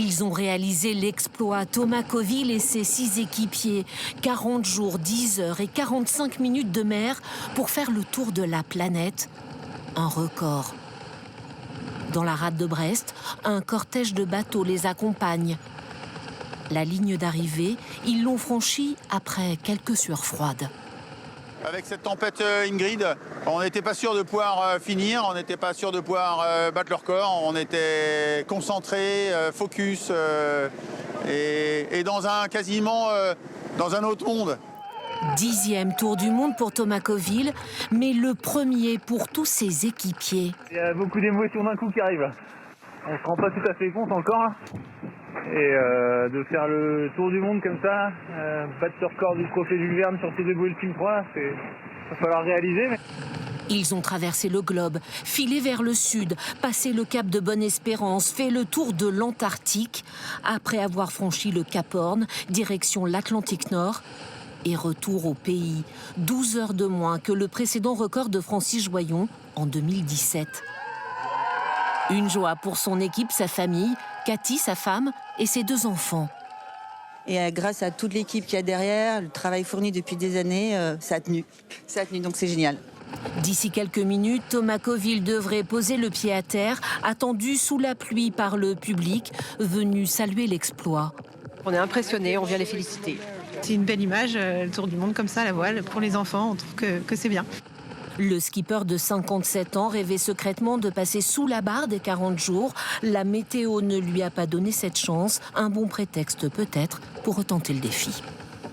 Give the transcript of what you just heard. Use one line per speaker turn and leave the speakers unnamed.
Ils ont réalisé l'exploit. Thomas Coville et ses 6 équipiers. 40 jours, 10 heures et 45 minutes de mer pour faire le tour de la planète. Un record. Dans la rade de Brest, un cortège de bateaux les accompagne. La ligne d'arrivée, ils l'ont franchie après quelques sueurs froides.
Avec cette tempête Ingrid, on n'était pas sûr de pouvoir finir, on n'était pas sûr de pouvoir battre le record. On était concentrés, focus et dans dans un autre monde.
10e tour du monde pour Thomas Coville, mais le premier pour tous ses équipiers.
Il y a beaucoup d'émotions d'un coup qui arrivent. On se rend pas tout à fait compte encore. Et de faire le tour du monde comme ça, battre ce record du trophée Jules Verne sur ces 2 Ultime 3, il va falloir réaliser. Mais...
Ils ont traversé le globe, filé vers le sud, passé le cap de Bonne-Espérance, fait le tour de l'Antarctique, après avoir franchi le Cap Horn, direction l'Atlantique Nord, et retour au pays. 12 heures de moins que le précédent record de Francis Joyon en 2017. Une joie pour son équipe, sa famille, Cathy, sa femme, et ses 2 enfants.
Et grâce à toute l'équipe qu'il y a derrière, le travail fourni depuis des années, ça a tenu. Ça a tenu, donc c'est génial.
D'ici quelques minutes, Thomas Coville devrait poser le pied à terre, attendu sous la pluie par le public, venu saluer l'exploit.
On est impressionnés, on vient les féliciter.
C'est une belle image, le tour du monde comme ça, à la voile. Pour les enfants, on trouve que c'est bien.
Le skipper de 57 ans rêvait secrètement de passer sous la barre des 40 jours. La météo ne lui a pas donné cette chance. Un bon prétexte peut-être pour retenter le défi.